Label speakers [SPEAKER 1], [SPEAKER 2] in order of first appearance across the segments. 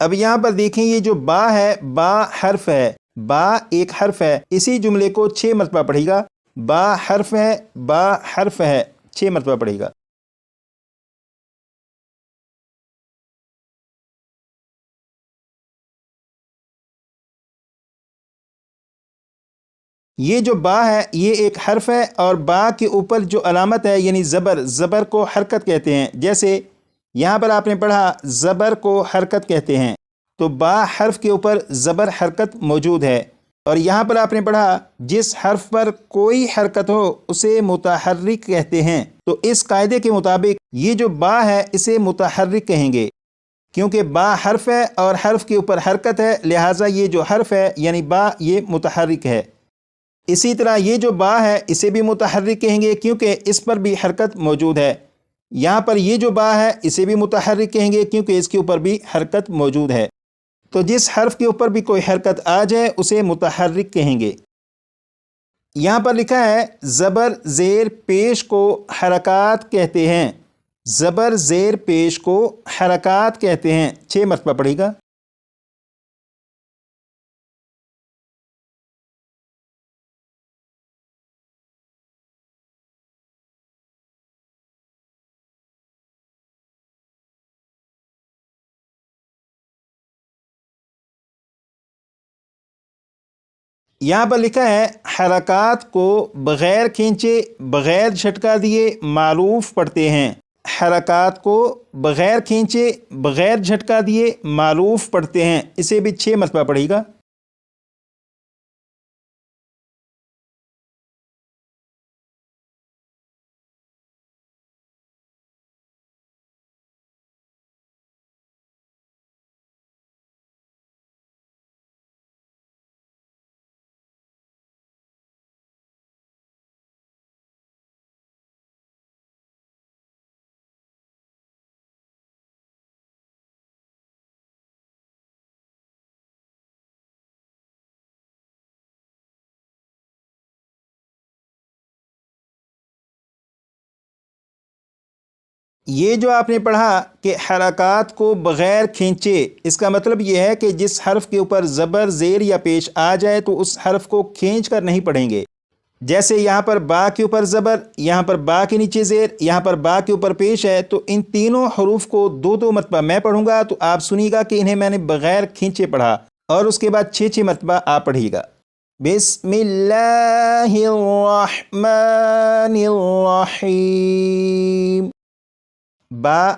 [SPEAKER 1] اب یہاں پر دیکھیں یہ جو با ہے، با حرف ہے، با ایک حرف ہے، اسی جملے کو 6 مرتبہ پڑھے گا۔ با حرف ہے، با حرف ہے، 6 مرتبہ پڑھے گا۔ یہ جو با ہے یہ ایک حرف ہے، اور با کے اوپر جو علامت ہے یعنی زبر، زبر کو حرکت کہتے ہیں۔ جیسے یہاں پر آپ نے پڑھا زبر کو حرکت کہتے ہیں، تو با حرف کے اوپر زبر حرکت موجود ہے۔ اور یہاں پر آپ نے پڑھا جس حرف پر کوئی حرکت ہو اسے متحرک کہتے ہیں، تو اس قاعدے کے مطابق یہ جو با ہے اسے متحرک کہیں گے، کیونکہ با حرف ہے اور حرف کے اوپر حرکت ہے، لہٰذا یہ جو حرف ہے یعنی با یہ متحرک ہے۔ اسی طرح یہ جو با ہے اسے بھی متحرک کہیں گے کیونکہ اس پر بھی حرکت موجود ہے۔ یہاں پر یہ جو با ہے اسے بھی متحرک کہیں گے کیونکہ اس کے اوپر بھی حرکت موجود ہے۔ تو جس حرف کے اوپر بھی کوئی حرکت آ جائے اسے متحرک کہیں گے۔ یہاں پر لکھا ہے زبر زیر پیش کو حرکات کہتے ہیں، زبر زیر پیش کو حرکات کہتے ہیں، 6 مرتبہ پڑھے گا۔ یہاں پر لکھا ہے حرکات کو بغیر کھینچے بغیر جھٹکا دیے معروف پڑھتے ہیں، حرکات کو بغیر کھینچے بغیر جھٹکا دیے معروف پڑھتے ہیں، اسے بھی 6 مرتبہ پڑھے گا۔ یہ جو آپ نے پڑھا کہ حرکات کو بغیر کھینچے، اس کا مطلب یہ ہے کہ جس حرف کے اوپر زبر زیر یا پیش آ جائے تو اس حرف کو کھینچ کر نہیں پڑھیں گے۔ جیسے یہاں پر با کے اوپر زبر، یہاں پر با کے نیچے زیر، یہاں پر با کے اوپر پیش ہے، تو ان تینوں حروف کو 2 مرتبہ میں پڑھوں گا تو آپ سنیے گا کہ انہیں میں نے بغیر کھینچے پڑھا، اور اس کے بعد 6 مرتبہ آپ پڑھیے گا۔ بسم اللہ الرحمن الرحیم، با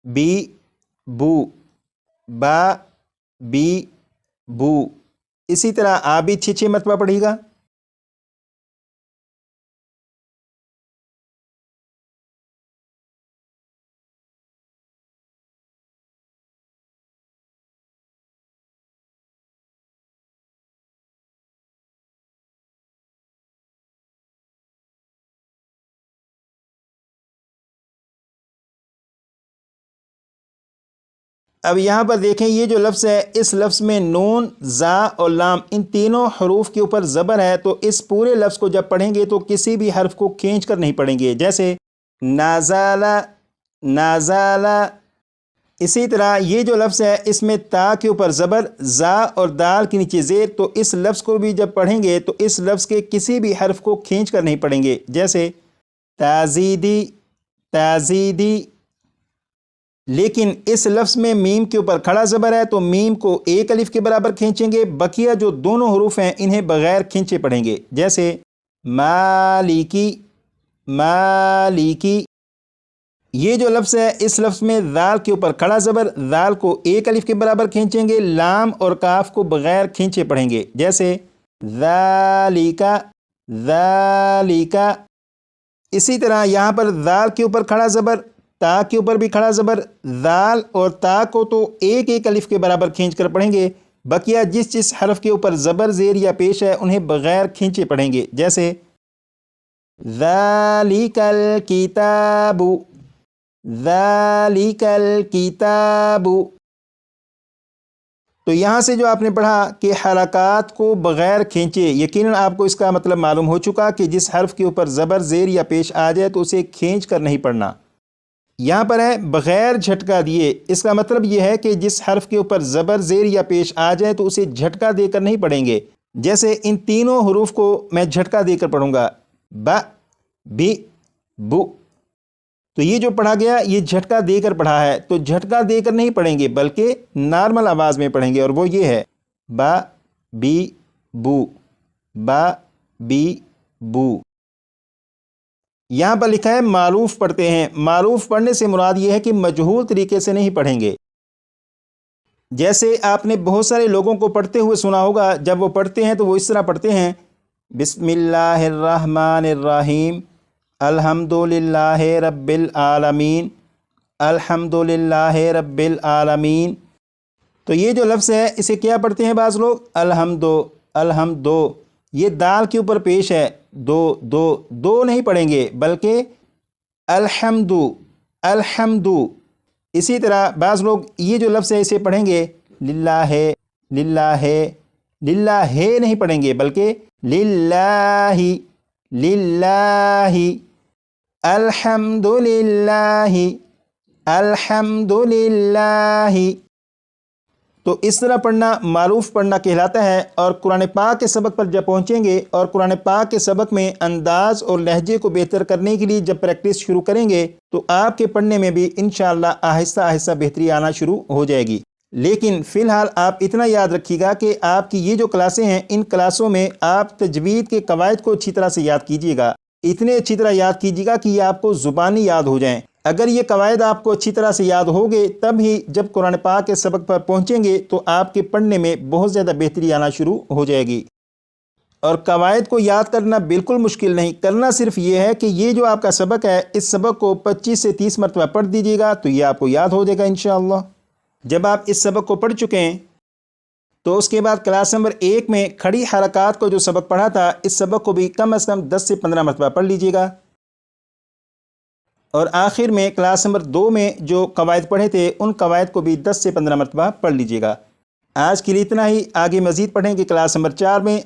[SPEAKER 1] بی بو، با بی بو، اسی طرح آپ بھی 6 مرتبہ پڑھیے گا۔ اب یہاں پر دیکھیں یہ جو لفظ ہے، اس لفظ میں نون، زا اور لام ان تینوں حروف کے اوپر زبر ہے، تو اس پورے لفظ کو جب پڑھیں گے تو کسی بھی حرف کو کھینچ کر نہیں پڑھیں گے، جیسے نازالہ، نازالہ۔ اسی طرح یہ جو لفظ ہے اس میں تا کے اوپر زبر، زا اور دال کے نیچے زیر، تو اس لفظ کو بھی جب پڑھیں گے تو اس لفظ کے کسی بھی حرف کو کھینچ کر نہیں پڑھیں گے، جیسے تازیدی، تازیدی۔ لیکن اس لفظ میں میم کے اوپر کھڑا زبر ہے تو میم کو ایک الف کے برابر کھینچیں گے، بقیہ جو دونوں حروف ہیں انہیں بغیر کھینچے پڑھیں گے، جیسے مالکی، مالکی۔ یہ جو لفظ ہے اس لفظ میں ذال کے اوپر کھڑا زبر، ذال کو ایک الف کے برابر کھینچیں گے، لام اور کاف کو بغیر کھینچے پڑھیں گے، جیسے ذالکا، ذالکا۔ اسی طرح یہاں پر ذال کے اوپر کھڑا زبر، تا کے اوپر بھی کھڑا زبر، ذال اور تا کو تو ایک ایک الف کے برابر کھینچ کر پڑھیں گے، بقیہ جس حرف کے اوپر زبر زیر یا پیش ہے انہیں بغیر کھینچے پڑھیں گے، جیسے ذالک الکتاب، ذالک الکتاب۔ تو یہاں سے جو آپ نے پڑھا کہ حرکات کو بغیر کھینچے، یقیناً آپ کو اس کا مطلب معلوم ہو چکا کہ جس حرف کے اوپر زبر زیر یا پیش آ جائے تو اسے کھینچ کر نہیں پڑھنا۔ یہاں پر ہے بغیر جھٹکا دیے، اس کا مطلب یہ ہے کہ جس حرف کے اوپر زبر زیر یا پیش آ جائے تو اسے جھٹکا دے کر نہیں پڑھیں گے۔ جیسے ان تینوں حروف کو میں جھٹکا دے کر پڑھوں گا، با، بی، بو، تو یہ جو پڑھا گیا یہ جھٹکا دے کر پڑھا ہے، تو جھٹکا دے کر نہیں پڑھیں گے بلکہ نارمل آواز میں پڑھیں گے، اور وہ یہ ہے با، بی، بو، با، بی، بو۔ یہاں پر لکھا ہے معروف پڑھتے ہیں، معروف پڑھنے سے مراد یہ ہے کہ مجہول طریقے سے نہیں پڑھیں گے۔ جیسے آپ نے بہت سارے لوگوں کو پڑھتے ہوئے سنا ہوگا، جب وہ پڑھتے ہیں تو وہ اس طرح پڑھتے ہیں، بسم اللہ الرحمن الرحیم، الحمد للہ رب العالمین، الحمد للہ رب العالمین۔ تو یہ جو لفظ ہے اسے کیا پڑھتے ہیں بعض لوگ؟ الحمدو، الحمدو، یہ دال کے اوپر پیش ہے، دو دو دو نہیں پڑھیں گے بلکہ الحمدو، الحمدو۔ اسی طرح بعض لوگ یہ جو لفظ ہے اسے پڑھیں گے للہ، للہ، للہ نہیں پڑھیں گے بلکہ للہ، للہ، الحمد للہ، الحمد للہ۔ تو اس طرح پڑھنا معروف پڑھنا کہلاتا ہے۔ اور قرآن پاک کے سبق پر جب پہنچیں گے اور قرآن پاک کے سبق میں انداز اور لہجے کو بہتر کرنے کے لیے جب پریکٹس شروع کریں گے تو آپ کے پڑھنے میں بھی انشاءاللہ آہستہ آہستہ بہتری آنا شروع ہو جائے گی۔ لیکن فی الحال آپ اتنا یاد رکھیے گا کہ آپ کی یہ جو کلاسیں ہیں ان کلاسوں میں آپ تجوید کے قواعد کو اچھی طرح سے یاد کیجیے گا، اتنے اچھی طرح یاد کیجیے گا کہ یہ آپ کو زبانی یاد ہو جائیں۔ اگر یہ قواعد آپ کو اچھی طرح سے یاد ہوگے تب ہی جب قرآن پاک کے سبق پر پہنچیں گے تو آپ کے پڑھنے میں بہت زیادہ بہتری آنا شروع ہو جائے گی۔ اور قواعد کو یاد کرنا بالکل مشکل نہیں، کرنا صرف یہ ہے کہ یہ جو آپ کا سبق ہے اس سبق کو 25 سے 30 مرتبہ پڑھ دیجیے گا تو یہ آپ کو یاد ہو جائے گا انشاءاللہ۔ جب آپ اس سبق کو پڑھ چکے ہیں تو اس کے بعد کلاس نمبر 1 میں کھڑی حرکات کو جو سبق پڑھا تھا اس سبق کو بھی کم از کم 10 سے 15 مرتبہ پڑھ لیجیے گا۔ اور آخر میں کلاس نمبر 2 میں جو قواعد پڑھے تھے ان قواعد کو بھی 10 سے 15 مرتبہ پڑھ لیجیے گا۔ آج کے لیے اتنا ہی، آگے مزید پڑھیں گے کلاس نمبر 4 میں۔